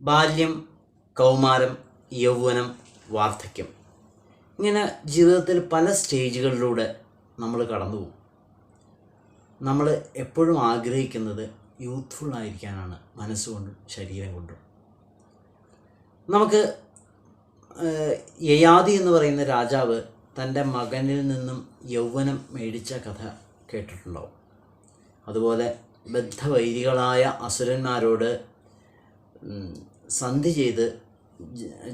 ബാല്യം, കൗമാരം, യൗവനം, വാർദ്ധക്യം, ഇങ്ങനെ ജീവിതത്തിൽ പല സ്റ്റേജുകളിലൂടെ നമ്മൾ കടന്നു പോകും. നമ്മൾ എപ്പോഴും ആഗ്രഹിക്കുന്നത് യൂത്ത്ഫുൾ ആയിരിക്കാനാണ്, മനസ്സുകൊണ്ടും ശരീരം കൊണ്ടും. നമുക്ക് യയാതി എന്ന് പറയുന്ന രാജാവ് തൻ്റെ മകനിൽ നിന്നും യൗവനം മേടിച്ച കഥ കേട്ടിട്ടുണ്ടാവും. അതുപോലെ ബദ്ധവൈരികളായ അസുരന്മാരോട് സന്ധി ചെയ്ത്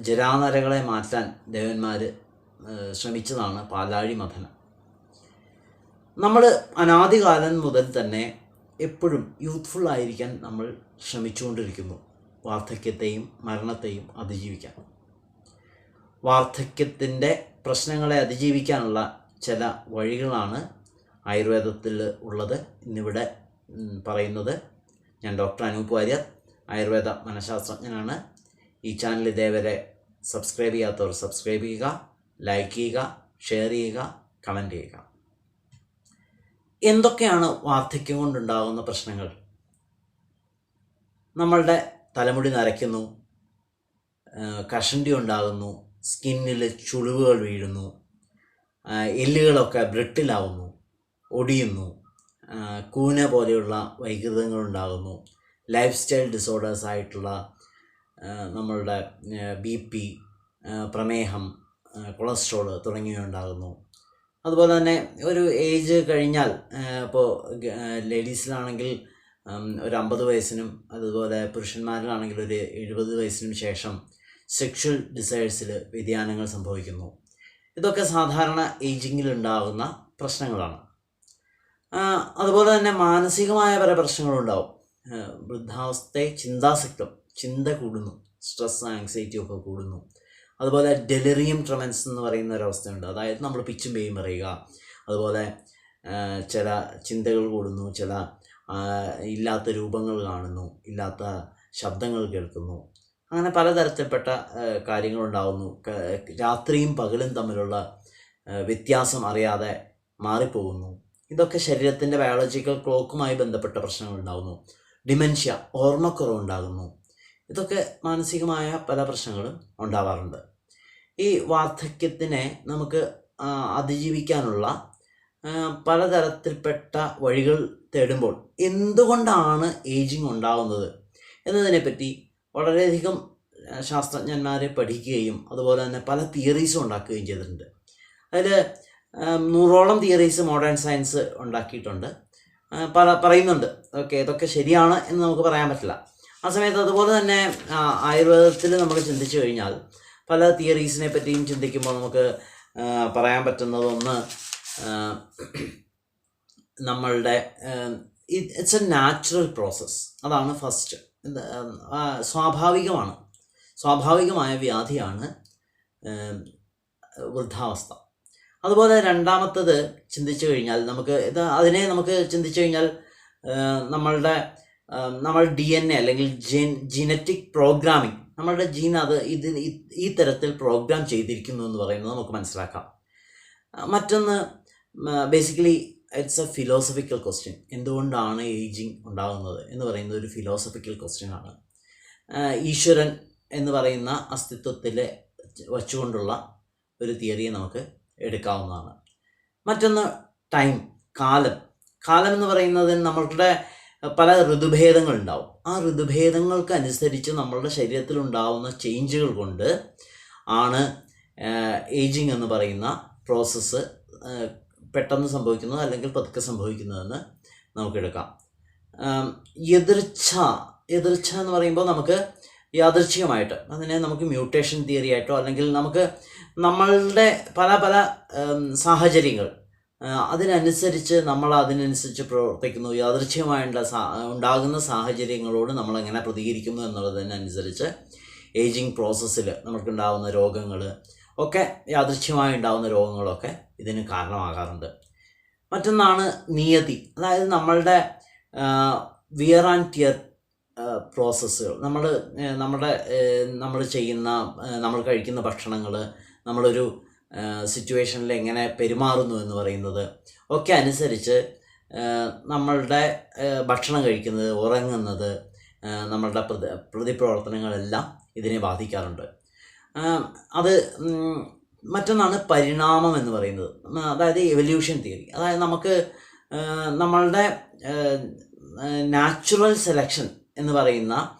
ജരാനരകളെ മാറ്റാൻ ദേവന്മാർ ശ്രമിച്ചതാണ് പാലാഴി മഥനം. നമ്മൾ അനാദികാലം മുതൽ തന്നെ എപ്പോഴും യൂത്ത്ഫുൾ ആയിരിക്കാൻ നമ്മൾ ശ്രമിച്ചുകൊണ്ടിരിക്കുന്നു, വാർദ്ധക്യത്തെയും മരണത്തെയും അതിജീവിക്കാൻ. വാർദ്ധക്യത്തിൻ്റെ പ്രശ്നങ്ങളെ അതിജീവിക്കാനുള്ള ചില വഴികളാണ് ആയുർവേദത്തിൽ ഉള്ളത്. ഇന്നിവിടെ പറയുന്നത് ഞാൻ ഡോക്ടർ അനൂപ് വാര്യർ, ആയുർവേദ മനഃശാസ്ത്രജ്ഞനാണ്. ഈ ചാനൽ ഇതേവരെ സബ്സ്ക്രൈബ് ചെയ്യാത്തവർ സബ്സ്ക്രൈബ് ചെയ്യുക, ലൈക്ക് ചെയ്യുക, ഷെയർ ചെയ്യുക, കമൻറ്റ് ചെയ്യുക. എന്തൊക്കെയാണ് വാർദ്ധക്യം കൊണ്ടുണ്ടാകുന്ന പ്രശ്നങ്ങൾ? നമ്മളുടെ തലമുടി നരയ്ക്കുന്നു, കഷണ്ടി ഉണ്ടാകുന്നു, സ്കിന്നിൽ ചുളിവുകൾ വീഴുന്നു, എല്ലുകളൊക്കെ ബ്രിട്ടിലാവുന്നു, ഒടിയുന്നു, കൂന പോലെയുള്ള വൈകൃതങ്ങൾ ഉണ്ടാകുന്നു, ലൈഫ് സ്റ്റൈൽ ഡിസോർഡേഴ്സ് ആയിട്ടുള്ള നമ്മളുടെ BP, പ്രമേഹം, കൊളസ്ട്രോൾ തുടങ്ങിയവ ഉണ്ടാകുന്നു. അതുപോലെ തന്നെ ഒരു ഏജ് കഴിഞ്ഞാൽ, ഇപ്പോൾ ലേഡീസിലാണെങ്കിൽ ഒരു 50 വയസ്സിനും അതുപോലെ പുരുഷന്മാരിലാണെങ്കിൽ ഒരു 70 വയസ്സിനും ശേഷം സെക്ഷൽ ഡിസയേഴ്സിൽ വ്യതിയാനങ്ങൾ സംഭവിക്കുന്നു. ഇതൊക്കെ സാധാരണ ഏജിങ്ങിൽ ഉണ്ടാകുന്ന പ്രശ്നങ്ങളാണ്. അതുപോലെ തന്നെ മാനസികമായ പല പ്രശ്നങ്ങളുണ്ടാവും. വൃദ്ധാവസ്ഥയെ ചിന്താസക്തം, ചിന്ത കൂടുന്നു, സ്ട്രെസ്, ആങ്സൈറ്റി ഒക്കെ കൂടുന്നു. അതുപോലെ ഡെലിറിയം ട്രമൻസ് എന്ന് പറയുന്ന ഒരവസ്ഥയുണ്ട്. അതായത് നമ്മൾ പിച്ചും പേയും പറയുക, അതുപോലെ ചില ചിന്തകൾ കൂടുന്നു, ചില ഇല്ലാത്ത രൂപങ്ങൾ കാണുന്നു, ഇല്ലാത്ത ശബ്ദങ്ങൾ കേൾക്കുന്നു, അങ്ങനെ പലതരത്തിൽപ്പെട്ട കാര്യങ്ങളുണ്ടാകുന്നു. രാത്രിയും പകലും തമ്മിലുള്ള വ്യത്യാസം അറിയാതെ മാറിപ്പോകുന്നു. ഇതൊക്കെ ശരീരത്തിൻ്റെ ബയോളജിക്കൽ ക്ലോക്കുമായി ബന്ധപ്പെട്ട പ്രശ്നങ്ങളുണ്ടാകുന്നു. ഡിമെൻഷ്യ, ഓർമ്മക്കുറവുണ്ടാകുന്നു. ഇതൊക്കെ മാനസികമായ പല പ്രശ്നങ്ങളും ഉണ്ടാവാറുണ്ട്. ഈ വാർദ്ധക്യത്തിനെ നമുക്ക് അതിജീവിക്കാനുള്ള പലതരത്തിൽപ്പെട്ട വഴികൾ തേടുമ്പോൾ എന്തുകൊണ്ടാണ് ഏജിങ് ഉണ്ടാകുന്നത് എന്നതിനെപ്പറ്റി വളരെയധികം ശാസ്ത്രജ്ഞന്മാരെ പഠിക്കുകയും അതുപോലെ തന്നെ പല തിയറീസും ഉണ്ടാക്കുകയും ചെയ്തിട്ടുണ്ട്. അതിൽ 100ഓളം തിയറീസ് മോഡേൺ സയൻസ് ഉണ്ടാക്കിയിട്ടുണ്ട്. പറയുന്നുണ്ട്. ഇതൊക്കെ ശരിയാണ് എന്ന് നമുക്ക് പറയാൻ പറ്റില്ല. ആ സമയത്ത് അതുപോലെ തന്നെ ആയുർവേദത്തിൽ നമ്മൾ ചിന്തിച്ചു കഴിഞ്ഞാൽ പല തിയറീസിനെ പറ്റിയും ചിന്തിക്കുമ്പോൾ നമുക്ക് പറയാൻ പറ്റുന്നതൊന്ന്, നമ്മളുടെ ഇറ്റ്സ് എ നാച്ചുറൽ പ്രോസസ്സ്. അതാണ് ഫസ്റ്റ്. സ്വാഭാവികമായ വ്യാധിയാണ് വൃദ്ധാവസ്ഥ. അതുപോലെ രണ്ടാമത്തത് ചിന്തിച്ചു കഴിഞ്ഞാൽ നമുക്ക് ചിന്തിച്ചു കഴിഞ്ഞാൽ നമ്മൾ DNA അല്ലെങ്കിൽ ജീനറ്റിക് പ്രോഗ്രാമിംഗ്, നമ്മളുടെ ജീൻ ഈ തരത്തിൽ പ്രോഗ്രാം ചെയ്തിരിക്കുന്നു എന്ന് പറയുന്നത് നമുക്ക് മനസ്സിലാക്കാം. മറ്റൊന്ന്, basically it's A philosophical question. എന്തുകൊണ്ടാണ് ഏജിങ് ഉണ്ടാകുന്നത് എന്ന് പറയുന്നത് ഒരു ഫിലോസഫിക്കൽ ക്വസ്റ്റ്യൻ ആണ്. ഈശ്വരൻ എന്ന് പറയുന്ന അസ്തിത്വത്തിൽ വച്ചുകൊണ്ടുള്ള ഒരു തിയറിയെ നമുക്ക് എടുക്കാവുന്നതാണ്. മറ്റൊന്ന് കാലം എന്ന് പറയുന്നത് നമ്മളുടെ പല ഋതുഭേദങ്ങൾ ഉണ്ടാവും. ആ ഋതുഭേദങ്ങൾക്ക് അനുസരിച്ച് നമ്മളുടെ ശരീരത്തിലുണ്ടാവുന്ന ചേഞ്ചുകൾ കൊണ്ട് ആണ് ഏജിങ് എന്ന് പറയുന്ന പ്രോസസ്സ് പെട്ടെന്ന് സംഭവിക്കുന്നത് അല്ലെങ്കിൽ പതുക്കെ സംഭവിക്കുന്നതെന്ന് നമുക്കെടുക്കാം. എതിർച്ച എന്ന് പറയുമ്പോൾ നമുക്ക് യാദൃച്ഛികമായിട്ട് അതിനെ നമുക്ക് മ്യൂട്ടേഷൻ തിയറി ആയിട്ടോ അല്ലെങ്കിൽ നമുക്ക് നമ്മളുടെ പല സാഹചര്യങ്ങൾ അതിനനുസരിച്ച് പ്രവർത്തിക്കുന്നു. ഉണ്ടാകുന്ന സാഹചര്യങ്ങളോട് നമ്മളെങ്ങനെ പ്രതികരിക്കുന്നു എന്നുള്ളതിനനുസരിച്ച് ഏജിങ് പ്രോസസ്സിൽ നമുക്കുണ്ടാകുന്ന രോഗങ്ങൾ ഒക്കെ, യാദൃച്ഛികമായി ഉണ്ടാകുന്ന രോഗങ്ങളൊക്കെ ഇതിന് കാരണമാകാറുണ്ട്. മറ്റൊന്നാണ് നിയതി. അതായത് നമ്മളുടെ വിയർ ആൻഡ് ടിയർ പ്രോസസ്സുകൾ, നമ്മൾ കഴിക്കുന്ന ഭക്ഷണങ്ങൾ, നമ്മളൊരു സിറ്റുവേഷനിൽ എങ്ങനെ പെരുമാറുന്നു എന്ന് പറയുന്നത് ഒക്കെ അനുസരിച്ച് നമ്മളുടെ ഭക്ഷണം കഴിക്കുന്നത്, ഉറങ്ങുന്നത്, നമ്മളുടെ പ്രതിപ്രവർത്തനങ്ങളെല്ലാം ഇതിനെ ബാധിക്കാറുണ്ട്. അത് മറ്റൊന്നാണ് പരിണാമം എന്ന് പറയുന്നത്. അതായത് എവല്യൂഷൻ തിയറി. അതായത് നമുക്ക് നമ്മളുടെ നാച്ചുറൽ സെലക്ഷൻ എന്ന് പറയുന്ന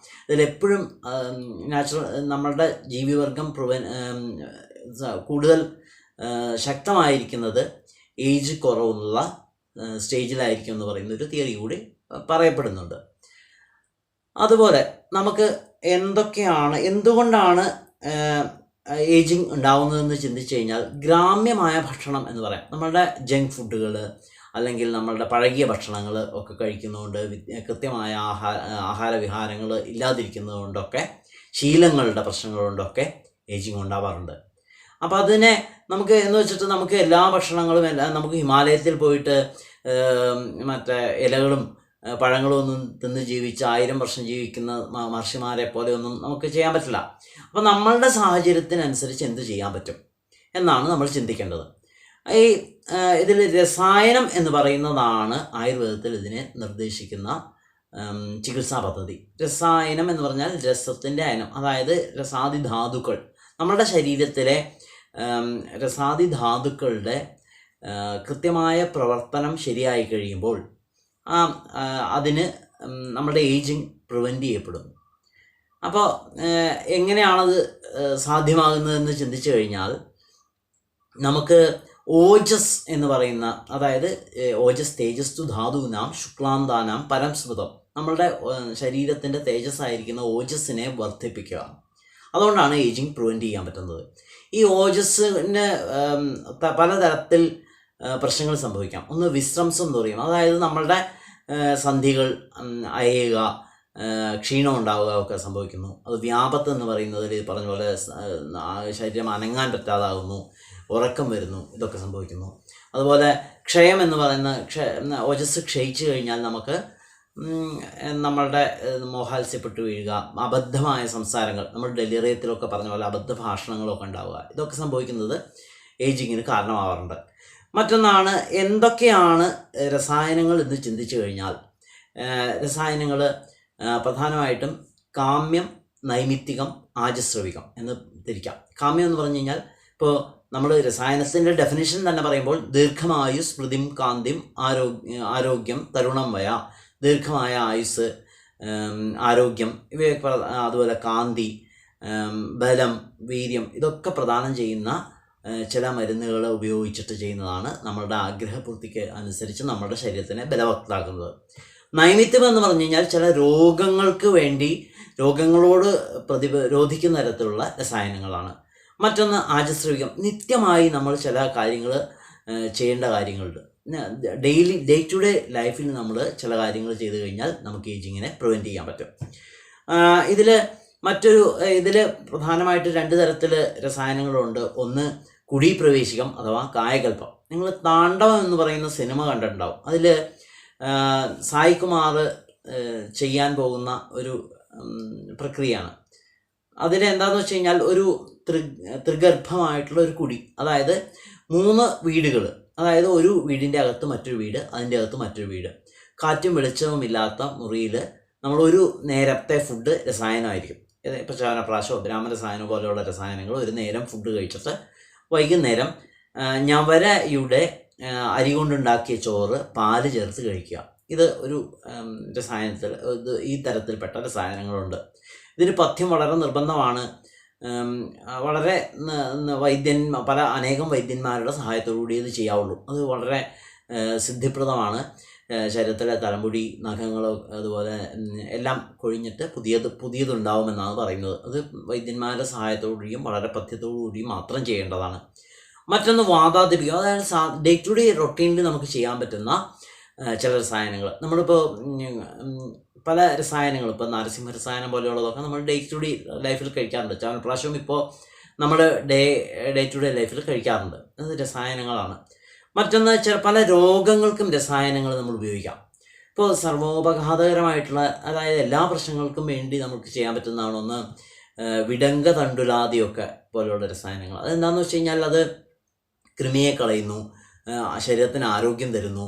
ഇതിലെപ്പോഴും നമ്മളുടെ ജീവിവർഗം കൂടുതൽ ശക്തമായിരിക്കുന്നത് ഏജ് കുറവുള്ള സ്റ്റേജിലായിരിക്കും എന്ന് പറയുന്ന ഒരു തിയറി കൂടി പറയപ്പെടുന്നുണ്ട്. അതുപോലെ നമുക്ക് എന്തുകൊണ്ടാണ് ഏജിങ് ഉണ്ടാവുന്നതെന്ന് ചിന്തിച്ചു കഴിഞ്ഞാൽ ഗ്രാമ്യമായ ഭക്ഷണം എന്ന് പറയാം. നമ്മളുടെ ജങ്ക് ഫുഡുകൾ അല്ലെങ്കിൽ നമ്മളുടെ പഴകിയ ഭക്ഷണങ്ങൾ ഒക്കെ കഴിക്കുന്നതുകൊണ്ട്, കൃത്യമായ ആഹാരവിഹാരങ്ങൾ ഇല്ലാതിരിക്കുന്നത് കൊണ്ടൊക്കെ, ശീലങ്ങളുടെ പ്രശ്നങ്ങൾ കൊണ്ടൊക്കെ ഏജിങ് ഉണ്ടാവാറുണ്ട്. അപ്പോൾ അതിനെ നമുക്ക് എന്ന് വെച്ചിട്ട് നമുക്ക് എല്ലാ ഭക്ഷണങ്ങളും നമുക്ക് ഹിമാലയത്തിൽ പോയിട്ട് മറ്റേ ഇലകളും പഴങ്ങളും ഒന്നും തിന്ന് ജീവിച്ച് 1000 വർഷം ജീവിക്കുന്ന മഹർഷിമാരെ പോലെ ഒന്നും നമുക്ക് ചെയ്യാൻ പറ്റില്ല. അപ്പോൾ നമ്മളുടെ സാഹചര്യത്തിനനുസരിച്ച് എന്ത് ചെയ്യാൻ പറ്റും എന്നാണ് നമ്മൾ ചിന്തിക്കേണ്ടത്. ഇതിൽ രസായനം എന്ന് പറയുന്നതാണ് ആയുർവേദത്തിൽ ഇതിനെ നിർദ്ദേശിക്കുന്ന ചികിത്സാ പദ്ധതി. രസായനം എന്ന് പറഞ്ഞാൽ രസത്തിൻ്റെ അയനം, അതായത് രസാദിധാതുക്കൾ. നമ്മളുടെ ശരീരത്തിലെ രസാദിധാതുക്കളുടെ കൃത്യമായ പ്രവർത്തനം ശരിയായി കഴിയുമ്പോൾ അതിന് നമ്മുടെ ഏജിങ് പ്രിവെൻറ്റ് ചെയ്യപ്പെടുന്നു. അപ്പോൾ എങ്ങനെയാണത് സാധ്യമാകുന്നതെന്ന് ചിന്തിച്ചു കഴിഞ്ഞാൽ നമുക്ക് ഓജസ് എന്ന് പറയുന്ന, അതായത് ഓജസ് തേജസ്തു ധാതുനാം ശുക്ലാന്താനാം പരംസ്മൃതം, നമ്മളുടെ ശരീരത്തിൻ്റെ തേജസ്സായിരിക്കുന്ന ഓജസ്സിനെ വർദ്ധിപ്പിക്കുക. അതുകൊണ്ടാണ് ഏജിങ് പ്രിവെൻറ്റ് ചെയ്യാൻ പറ്റുന്നത്. ഈ ഓജസ്സിന് പലതരത്തിൽ പ്രശ്നങ്ങൾ സംഭവിക്കാം. ഒന്ന് വിശ്രംസം എന്ന് പറയും, അതായത് നമ്മളുടെ സന്ധികൾ അയയുക, ക്ഷീണം ഉണ്ടാവുക ഒക്കെ സംഭവിക്കുന്നു. അത് വ്യാപത്ത് എന്ന് പറയുന്നതിൽ പറഞ്ഞ പോലെ ശരീരം അനങ്ങാൻ പറ്റാതാകുന്നു, ഉറക്കം വരുന്നു, ഇതൊക്കെ സംഭവിക്കുന്നു. അതുപോലെ ക്ഷയം എന്ന് പറയുന്ന ഓജസ് ക്ഷയിച്ചു കഴിഞ്ഞാൽ നമുക്ക് നമ്മളുടെ മോഹാത്സ്യപ്പെട്ടു വീഴുക, അബദ്ധമായ സംസാരങ്ങൾ, നമ്മൾ ഡെലിറിയത്തിലൊക്കെ പറഞ്ഞ പോലെ അബദ്ധ ഭാഷണങ്ങളൊക്കെ ഉണ്ടാവുക, ഇതൊക്കെ സംഭവിക്കുന്നത് ഏജിങ്ങിന് കാരണമാവാറുണ്ട്. മറ്റൊന്നാണ് എന്തൊക്കെയാണ് രസായനങ്ങൾ എന്ന് ചിന്തിച്ചു കഴിഞ്ഞാൽ, രസായനങ്ങൾ പ്രധാനമായിട്ടും കാമ്യം, നൈമിത്തികം, ആജസ്രവികം എന്ന് തിരിക്കാം. കാമ്യം എന്ന് പറഞ്ഞു കഴിഞ്ഞാൽ, ഇപ്പോൾ നമ്മൾ രസായനത്തിൻ്റെ ഡെഫിനിഷൻ തന്നെ പറയുമ്പോൾ ദീർഘമായു, സ്മൃതിം, കാന്തിം, ആരോഗ്യം, തരുണം വയ, ദീർഘമായ ആയുസ്, ആരോഗ്യം, ഇവയൊക്കെ, അതുപോലെ കാന്തി, ബലം, വീര്യം, ഇതൊക്കെ പ്രദാനം ചെയ്യുന്ന ചില മരുന്നുകൾ ഉപയോഗിച്ചിട്ട് ചെയ്യുന്നതാണ് നമ്മളുടെ ആഗ്രഹപൂർത്തിക്ക് അനുസരിച്ച് നമ്മുടെ ശരീരത്തിനെ ബലവത്താക്കുന്നത്. നൈമിത്യം എന്ന് പറഞ്ഞു കഴിഞ്ഞാൽ ചില രോഗങ്ങൾക്ക് വേണ്ടി, രോഗങ്ങളോട് പ്രതിരോധിക്കുന്ന തരത്തിലുള്ള രസായനങ്ങളാണ്. മറ്റൊന്ന് ആജസ്രവികം, നിത്യമായി നമ്മൾ ചില കാര്യങ്ങൾ ചെയ്യേണ്ട കാര്യങ്ങളുണ്ട്. ഡേ ടു ഡേ ലൈഫിൽ നമ്മൾ ചില കാര്യങ്ങൾ ചെയ്തു കഴിഞ്ഞാൽ നമുക്ക് ഏജിങ്ങിനെ പ്രിവെൻറ്റ് ചെയ്യാൻ പറ്റും. ഇതിൽ പ്രധാനമായിട്ട് 2 തരത്തിൽ രസായനങ്ങളുണ്ട്. ഒന്ന് കുടി പ്രവേശികം അഥവാ കായകൽപ്പം. നിങ്ങൾ താണ്ഡവം എന്ന് പറയുന്ന സിനിമ കണ്ടിട്ടുണ്ടാവും. അതിൽ സായ് കുമാർ ചെയ്യാൻ പോകുന്ന ഒരു പ്രക്രിയയാണ്. അതിലെന്താണെന്ന് വെച്ച് കഴിഞ്ഞാൽ ഒരു ത്രിഗർഭമായിട്ടുള്ള ഒരു കുടി, അതായത് 3 വീടുകൾ, അതായത് ഒരു വീടിൻ്റെ അകത്ത് മറ്റൊരു വീട്, അതിൻ്റെ അകത്ത് മറ്റൊരു വീട്, കാറ്റും വെളിച്ചവും ഇല്ലാത്ത മുറിയിൽ നമ്മൾ ഒരു നേരത്തെ ഫുഡ് രസായനമായിരിക്കും. ഇപ്പോൾ ചവനപ്രാശോ ബ്രാഹ്മണ രസായനോ പോലെയുള്ള രസായനങ്ങൾ ഒരു നേരം ഫുഡ് കഴിച്ചിട്ട് വൈകുന്നേരം ഞവരയുടെ അരി കൊണ്ടുണ്ടാക്കിയ ചോറ് പാല് ചേർത്ത് കഴിക്കുക. ഇത് ഒരു രസായനത്തിൽ ഈ തരത്തിൽപ്പെട്ട രസായനങ്ങളുണ്ട്. ഇതിന് പഥ്യം വളരെ നിർബന്ധമാണ്. വളരെ അനേകം വൈദ്യന്മാരുടെ സഹായത്തോടുകൂടി ഇത് ചെയ്യാവുള്ളൂ. അത് വളരെ സിദ്ധിപ്രദമാണ്. ശരീരത്തിലെ തലമുടി, നഖങ്ങൾ, അതുപോലെ എല്ലാം കൊഴിഞ്ഞിട്ട് പുതിയതുണ്ടാവുമെന്നാണ് പറയുന്നത്. അത് വൈദ്യന്മാരുടെ സഹായത്തോടുകൂടിയും വളരെ പഥ്യത്തോടുകൂടിയും മാത്രം ചെയ്യേണ്ടതാണ്. മറ്റൊന്ന് വാതാതിപികം, അതായത് ഡേ ടു ഡേ റൊട്ടീനിൽ നമുക്ക് ചെയ്യാൻ പറ്റുന്ന ചില രസായനങ്ങൾ. നമ്മളിപ്പോൾ പല രസായനങ്ങൾ, ഇപ്പോൾ നരസിംഹ രസായനം പോലെയുള്ളതൊക്കെ നമ്മൾ ഡേ ടു ഡേ ലൈഫിൽ കഴിക്കാറുണ്ട്. ചവനപ്രാശം ഇപ്പോൾ നമ്മൾ ഡേ ടു ഡേ ലൈഫിൽ കഴിക്കാറുണ്ട്. അത് രസായനങ്ങളാണ്. മറ്റൊന്ന് പല രോഗങ്ങൾക്കും രസായനങ്ങൾ നമ്മൾ ഉപയോഗിക്കാം. ഇപ്പോൾ സർവോപഘാതകരമായിട്ടുള്ള, അതായത് എല്ലാ പ്രശ്നങ്ങൾക്കും വേണ്ടി നമുക്ക് ചെയ്യാൻ പറ്റുന്നതാണ് ഒന്ന് വിടങ്ക തണ്ടുലാദിയൊക്കെ പോലെയുള്ള രസായനങ്ങൾ. അതെന്താണെന്ന് വെച്ച് കഴിഞ്ഞാൽ അത് കൃമിയെ കളയുന്നു, ശരീരത്തിന് ആരോഗ്യം തരുന്നു.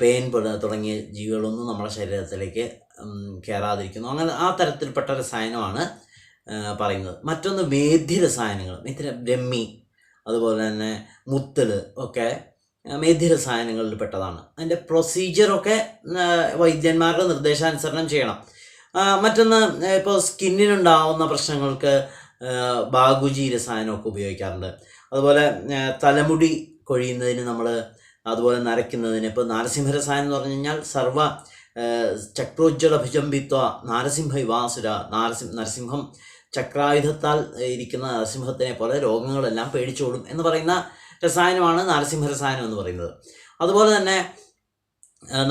പേൻ തുടങ്ങിയ ജീവികളൊന്നും നമ്മുടെ ശരീരത്തിലേക്ക് കയറാതിരിക്കുന്നു. അങ്ങനെ ആ തരത്തിൽപ്പെട്ട രസായനമാണ് പറയുന്നത്. മറ്റൊന്ന് മേധ്യരസായനങ്ങൾ, ബ്രഹ്മി അതുപോലെ തന്നെ മുത്തൽ ഒക്കെ മേധ്യരസായനങ്ങളിൽ പെട്ടതാണ്. അതിൻ്റെ പ്രൊസീജിയറൊക്കെ വൈദ്യന്മാരുടെ നിർദ്ദേശാനുസരണം ചെയ്യണം. മറ്റൊന്ന് ഇപ്പോൾ സ്കിന്നിനുണ്ടാവുന്ന പ്രശ്നങ്ങൾക്ക് ബാഗുജി രസായനമൊക്കെ ഉപയോഗിക്കാറുണ്ട്. അതുപോലെ തലമുടി കൊഴിയുന്നതിന് നമ്മൾ, അതുപോലെ നരയ്ക്കുന്നതിന് ഇപ്പോൾ നാരസിംഹ രസായനം എന്ന് പറഞ്ഞു കഴിഞ്ഞാൽ സർവ ചക്രോജ്വലഭിജംബിത്വ നാരസിംഹ ഇവാസുര, നരസിംഹം ചക്രായുധത്താൽ ഇരിക്കുന്ന നരസിംഹത്തിനെ പോലെ രോഗങ്ങളെല്ലാം പേടിച്ചോടും എന്ന് പറയുന്ന രസായനമാണ് നാരസിംഹ രസായനം എന്ന് പറയുന്നത്. അതുപോലെ തന്നെ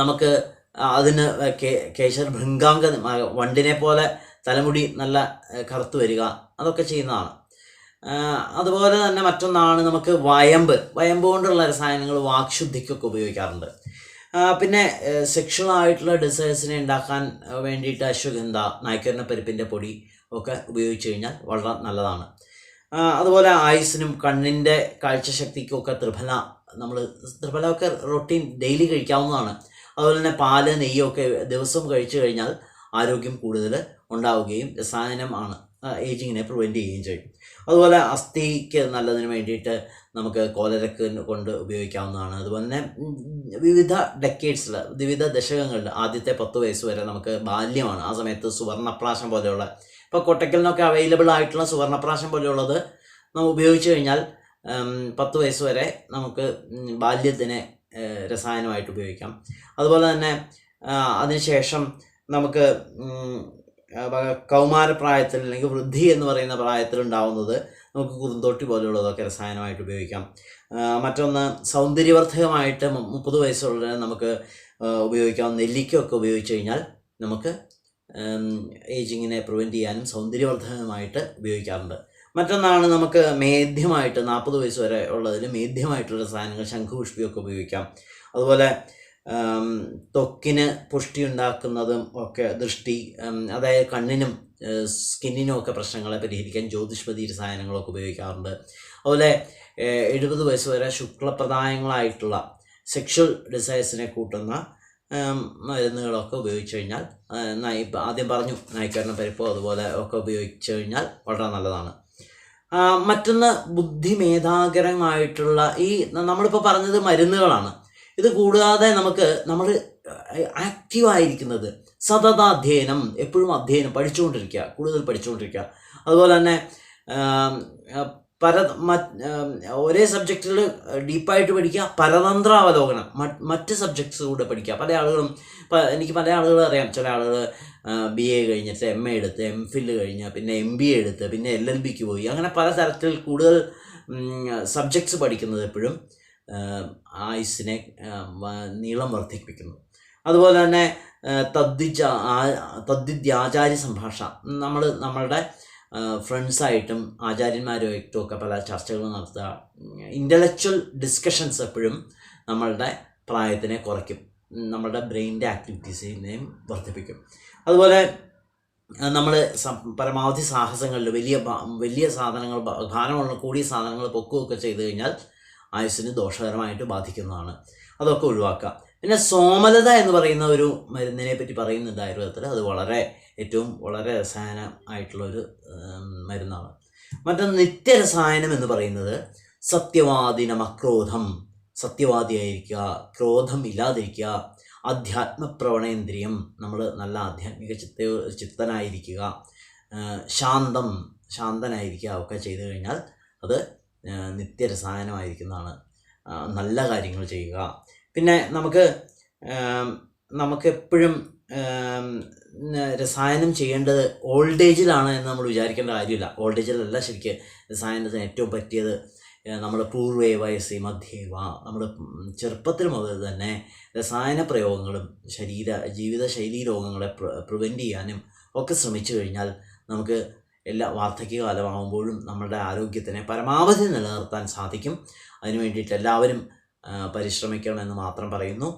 നമുക്ക് അതിന് കേശർ ഭൃംഗാംഗ വണ്ടിനെ പോലെ തലമുടി നല്ല കറുത്ത് വരിക, അതൊക്കെ ചെയ്യുന്നതാണ്. അതുപോലെ തന്നെ മറ്റൊന്നാണ് നമുക്ക് വയമ്പ് കൊണ്ടുള്ള രസായനങ്ങൾ വാക്ശുദ്ധിക്കൊക്കെ ഉപയോഗിക്കാറുണ്ട്. പിന്നെ സെക്ഷുവലായിട്ടുള്ള ഡിസയേഴ്സിനെ ഉണ്ടാക്കാൻ വേണ്ടിയിട്ട് അശ്വഗന്ധ, നായ്ക്കരണ പരിപ്പിൻ്റെ പൊടി ഒക്കെ ഉപയോഗിച്ച് കഴിഞ്ഞാൽ വളരെ നല്ലതാണ്. അതുപോലെ ആയുസ്സിനും കണ്ണിൻ്റെ കാഴ്ചശക്തിക്കും ഒക്കെ ത്രിഫലമൊക്കെ റൊട്ടീൻ ഡെയിലി കഴിക്കാവുന്നതാണ്. അതുപോലെ തന്നെ പാല്, നെയ്യൊക്കെ ദിവസവും കഴിച്ചു കഴിഞ്ഞാൽ ആരോഗ്യം കൂടുതൽ ഉണ്ടാവുകയും രസായനമാണ് ഏജിങ്ങിനെ പ്രിവെൻറ്റ് ചെയ്യുകയും ചെയ്യും. അതുപോലെ അസ്ഥിക്ക് നല്ലതിന് വേണ്ടിയിട്ട് നമുക്ക് കോലരക്ക് കൊണ്ട് ഉപയോഗിക്കാവുന്നതാണ്. അതുപോലെ തന്നെ വിവിധ വിവിധ ദശകങ്ങളിൽ ആദ്യത്തെ 10 വയസ്സ് വരെ നമുക്ക് ബാല്യമാണ്. ആ സമയത്ത് സുവർണപ്രാശം പോലെയുള്ള, ഇപ്പോൾ കൊട്ടക്കലിനൊക്കെ അവൈലബിൾ ആയിട്ടുള്ള സുവർണപ്രാശം പോലെയുള്ളത് നമ്മൾ ഉപയോഗിച്ച് കഴിഞ്ഞാൽ 10 വയസ്സ് വരെ നമുക്ക് ബാല്യത്തിന് രസായനമായിട്ട് ഉപയോഗിക്കാം. അതുപോലെ തന്നെ അതിനുശേഷം നമുക്ക് കൗമാരപ്രായത്തിൽ അല്ലെങ്കിൽ വൃദ്ധി എന്ന് പറയുന്ന പ്രായത്തിൽ ഉണ്ടാവുന്നത് നമുക്ക് കുറുന്തോട്ടി പോലെയുള്ളതൊക്കെ രസായനമായിട്ട് ഉപയോഗിക്കാം. മറ്റൊന്ന് സൗന്ദര്യവർദ്ധകമായിട്ട് 30 വയസ്സുള്ള നമുക്ക് ഉപയോഗിക്കാം. നെല്ലിക്കയൊക്കെ ഉപയോഗിച്ച് കഴിഞ്ഞാൽ നമുക്ക് ഏജിങ്ങിനെ പ്രിവെൻറ്റ് ചെയ്യാനും സൗന്ദര്യവർദ്ധകമായിട്ട് ഉപയോഗിക്കാറുണ്ട്. മറ്റൊന്നാണ് നമുക്ക് മേധ്യമായിട്ട് 40 വയസ്സ് വരെ ഉള്ളതിൽ മേധ്യമായിട്ടുള്ള രസായനങ്ങൾ ശംഖുപുഷ്പിയൊക്കെ ഉപയോഗിക്കാം. അതുപോലെ ത്വക്കിന് പുഷ്ടി ഉണ്ടാക്കുന്നതും ഒക്കെ ദൃഷ്ടി, അതായത് കണ്ണിനും സ്കിന്നിനും ഒക്കെ പ്രശ്നങ്ങളെ പരിഹരിക്കാൻ ജ്യോതിഷ്പതി രസായനങ്ങളൊക്കെ ഉപയോഗിക്കാറുണ്ട്. അതുപോലെ 70 വയസ്സ് വരെ ശുക്ലപ്രദായങ്ങളായിട്ടുള്ള സെക്ഷൽ ഡിസയേഴ്സിനെ കൂട്ടുന്ന മരുന്നുകളൊക്കെ ഉപയോഗിച്ച് കഴിഞ്ഞാൽ, ആദ്യം പറഞ്ഞു നായ്ക്കരണ പരിപ്പോ അതുപോലെ ഒക്കെ ഉപയോഗിച്ച് കഴിഞ്ഞാൽ വളരെ നല്ലതാണ്. മറ്റൊന്ന് ബുദ്ധിമേധാകരമായിട്ടുള്ള ഈ നമ്മളിപ്പോൾ പറഞ്ഞത് മരുന്നുകളാണ്. ഇത് കൂടാതെ നമ്മൾ ആക്റ്റീവായിരിക്കുന്നത് സതതാധ്യയനം, എപ്പോഴും അധ്യയനം, പഠിച്ചുകൊണ്ടിരിക്കുക, കൂടുതൽ പഠിച്ചുകൊണ്ടിരിക്കുക. അതുപോലെ തന്നെ ഒരേ സബ്ജക്റ്റിൽ ഡീപ്പായിട്ട് പഠിക്കുക, പരതന്ത്രാവലോകനം, മറ്റ് സബ്ജക്ട്സ് കൂടെ പഠിക്കുക. എനിക്ക് പല ആളുകൾ അറിയാം. ചില ആളുകൾ BA കഴിഞ്ഞിട്ട് MA എടുത്ത്, MPhil കഴിഞ്ഞ് പിന്നെ MBA എടുത്ത് പിന്നെ LLBക്ക് പോയി. അങ്ങനെ പലതരത്തിൽ കൂടുതൽ സബ്ജക്ട്സ് പഠിക്കുന്നത് എപ്പോഴും ആയുസ്സിനെ നീളം വർദ്ധിപ്പിക്കുന്നു. അതുപോലെ തന്നെ തദ്വിദ്യാചാര്യ സംഭാഷ, നമ്മളുടെ ഫ്രണ്ട്സായിട്ടും ആചാര്യന്മാരുമായിട്ടും ഒക്കെ പല ചർച്ചകളും നടത്തുക. ഇൻ്റലക്ച്വൽ ഡിസ്കഷൻസ് എപ്പോഴും നമ്മളുടെ പ്രായത്തിനെ കുറയ്ക്കും, നമ്മളുടെ ബ്രെയിനിൻ്റെ ആക്ടിവിറ്റീസിനെയും വർദ്ധിപ്പിക്കും. അതുപോലെ നമ്മൾ പരമാവധി സാഹസങ്ങളിൽ വലിയ സാധനങ്ങൾ, ഭാരമുള്ള കൂടിയ സാധനങ്ങൾ പൊക്കുകയൊക്കെ ചെയ്തു കഴിഞ്ഞാൽ ആയുസ്സിന് ദോഷകരമായിട്ട് ബാധിക്കുന്നതാണ്. അതൊക്കെ ഒഴിവാക്കുക. പിന്നെ സോമലത എന്ന് പറയുന്ന ഒരു മരുന്നിനെ പറ്റി പറയുന്നുണ്ട് ആയുർവേദത്തിൽ. അത് ഏറ്റവും വളരെ രസായനമായിട്ടുള്ളൊരു മരുന്നാണ്. മറ്റൊന്ന് നിത്യരസായനം എന്ന് പറയുന്നത് സത്യവാദിനമക്രോധം, സത്യവാദിയായിരിക്കുക, ക്രോധം ഇല്ലാതിരിക്കുക, അധ്യാത്മപ്രവണേന്ദ്രിയം, നമ്മൾ നല്ല ആധ്യാത്മിക ചിത്തനായിരിക്കുക, ശാന്തനായിരിക്കുക ഒക്കെ ചെയ്തു കഴിഞ്ഞാൽ അത് നിത്യരസായനമായിരിക്കുന്നതാണ്. നല്ല കാര്യങ്ങൾ ചെയ്യുക. പിന്നെ നമുക്കെപ്പോഴും രസായനം ചെയ്യേണ്ടത് ഓൾഡ് ഏജിലാണ് എന്ന് നമ്മൾ വിചാരിക്കേണ്ട കാര്യമില്ല. ഓൾഡ് ഏജിലല്ല ശരിക്കും രസായനത്തിന് ഏറ്റവും പറ്റിയത്. നമ്മൾ പൂർവേ വയസ്സി മധ്യേവ, നമ്മൾ ചെറുപ്പത്തിൽ മുതൽ തന്നെ രസായന പ്രയോഗങ്ങളും ജീവിതശൈലീ രോഗങ്ങളെ പ്രിവെൻറ്റ് ചെയ്യാനും ഒക്കെ ശ്രമിച്ചു കഴിഞ്ഞാൽ നമുക്ക് എല്ലാ വാർദ്ധക്യകാലമാകുമ്പോഴും നമ്മളുടെ ആരോഗ്യത്തിനെ പരമാവധി നിലനിർത്താൻ സാധിക്കും. അതിനു വേണ്ടിയിട്ട് എല്ലാവരും പരിശ്രമിക്കണമെന്ന് മാത്രം പറയുന്നു.